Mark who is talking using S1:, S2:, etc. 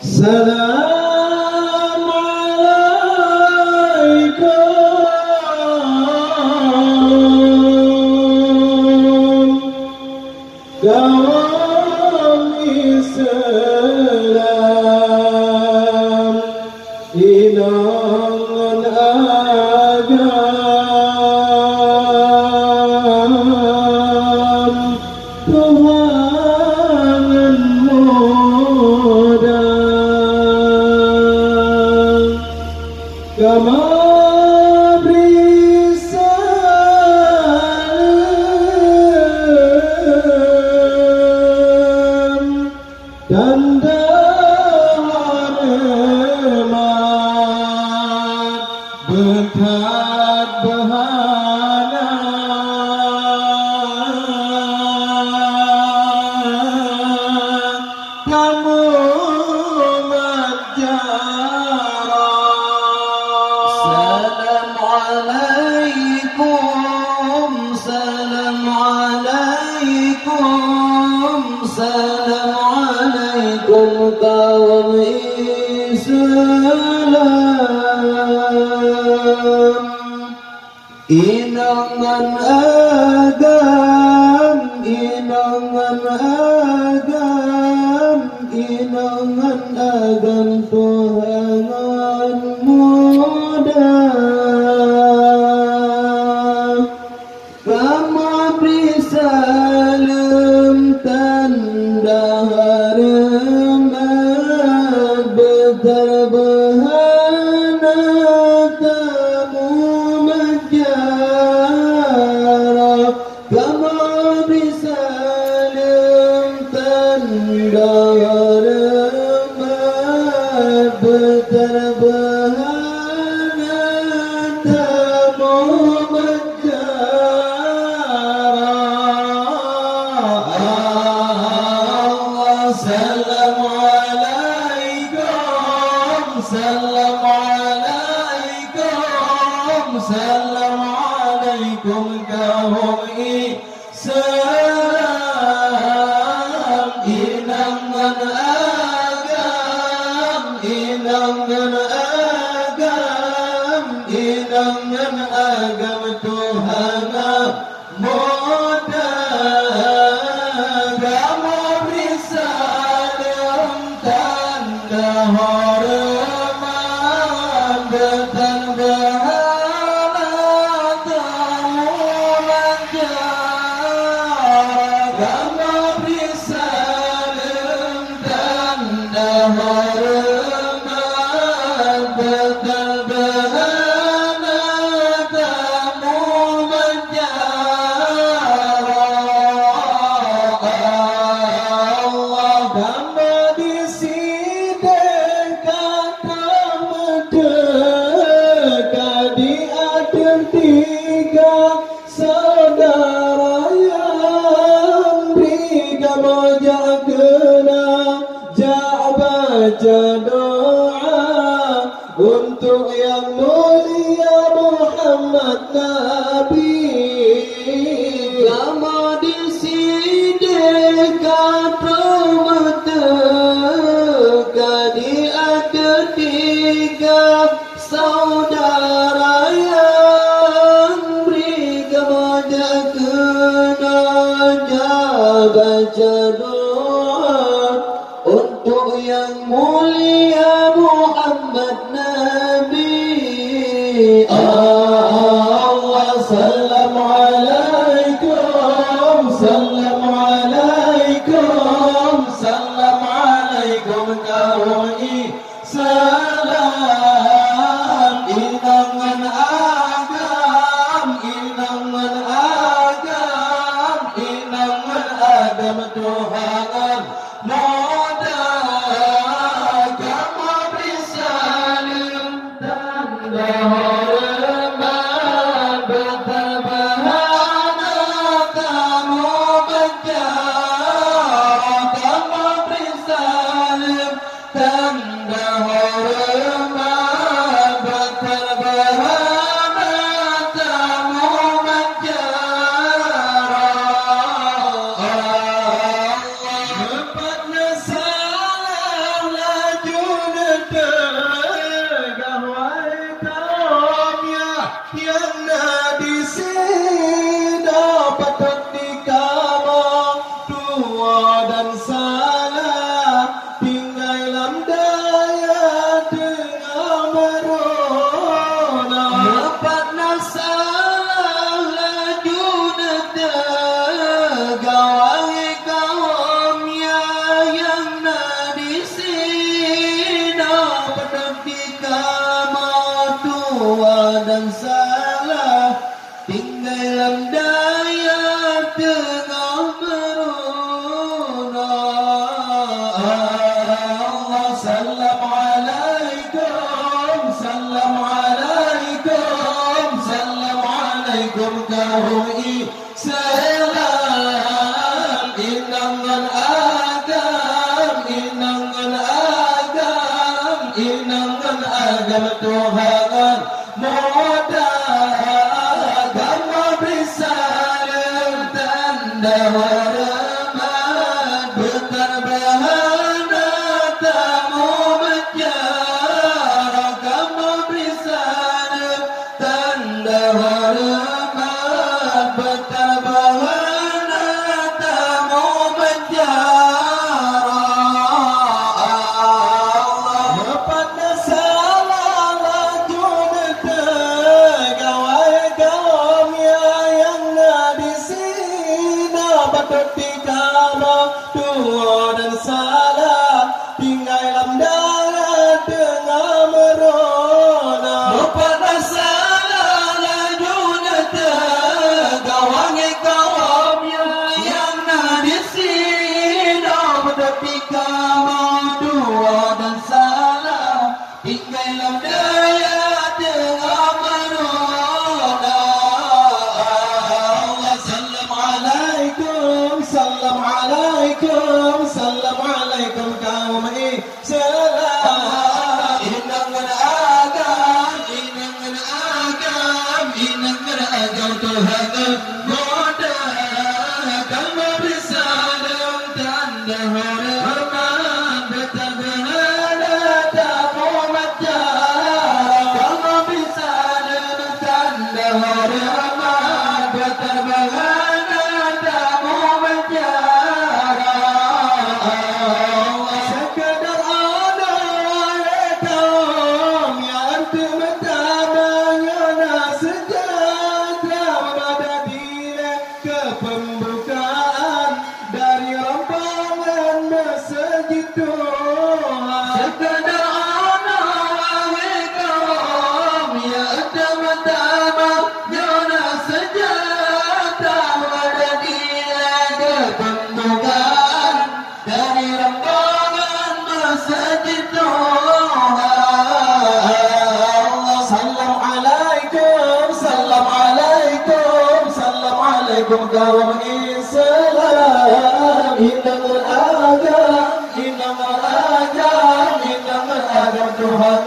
S1: Salam alaikum kaum Islam inangan agam Tuhan muda kama beri salam dan hormat berkat bahana kamu menjara salam alaikum salam alaikum salam alaikum kaum Islam inangan agam inangan agam inangan agam Tuhan muda kamu beri salam tanda hormat berbahana kamu menjara kamu beri salam tanda hormat berbahana kamu Assalamualaikum kaum Islam inangan agam inangan agam inangan agam Tuhan muda kamu beri salam tanda hormat bertambah saudara yang berikan mojak kena baca doa untuk yang mulia Muhammad Nabi kamu di sini kata di ada tiga saudara yang berikan mojak kena baca doa untuk yang mulia Muhammad Nabi Allah salam alaikum salam alaikum salam alaikum kaum Islam inangan agam inangan agam inangan agam Tuhan muda kamu beri salam tanda hormat bertabahana kamu berjaya kamu beri salam tanda hormat bertabahana kamu berjaya kaum Islam inangan agam Tuhan muda agama bersalam tanda hormat berterbahana tamu menjar agama bersalam tanda hormat berterbahana tamu menjar dan salah tinggal dalam darat tengah merona pada salah lajuna tegawangi kaum yang di sini bertepi kamu dua dan salah tinggal dalam darat tengah merona Assalamualaikum kaum Islam inangan agam Tuhan muda agama bersalam tanda hormat berterbahana tamu menjar agama bersalam tanda hormat berterbahana tamu menjar pembukaan dari rombongan masjid Tuhan sekadar anak kaum ya utama-tama nyona sejahtera pada dia ke pembukaan dari rombongan masjid Tuhan Assalamualaikum kaum Islam innamal agam Tuhan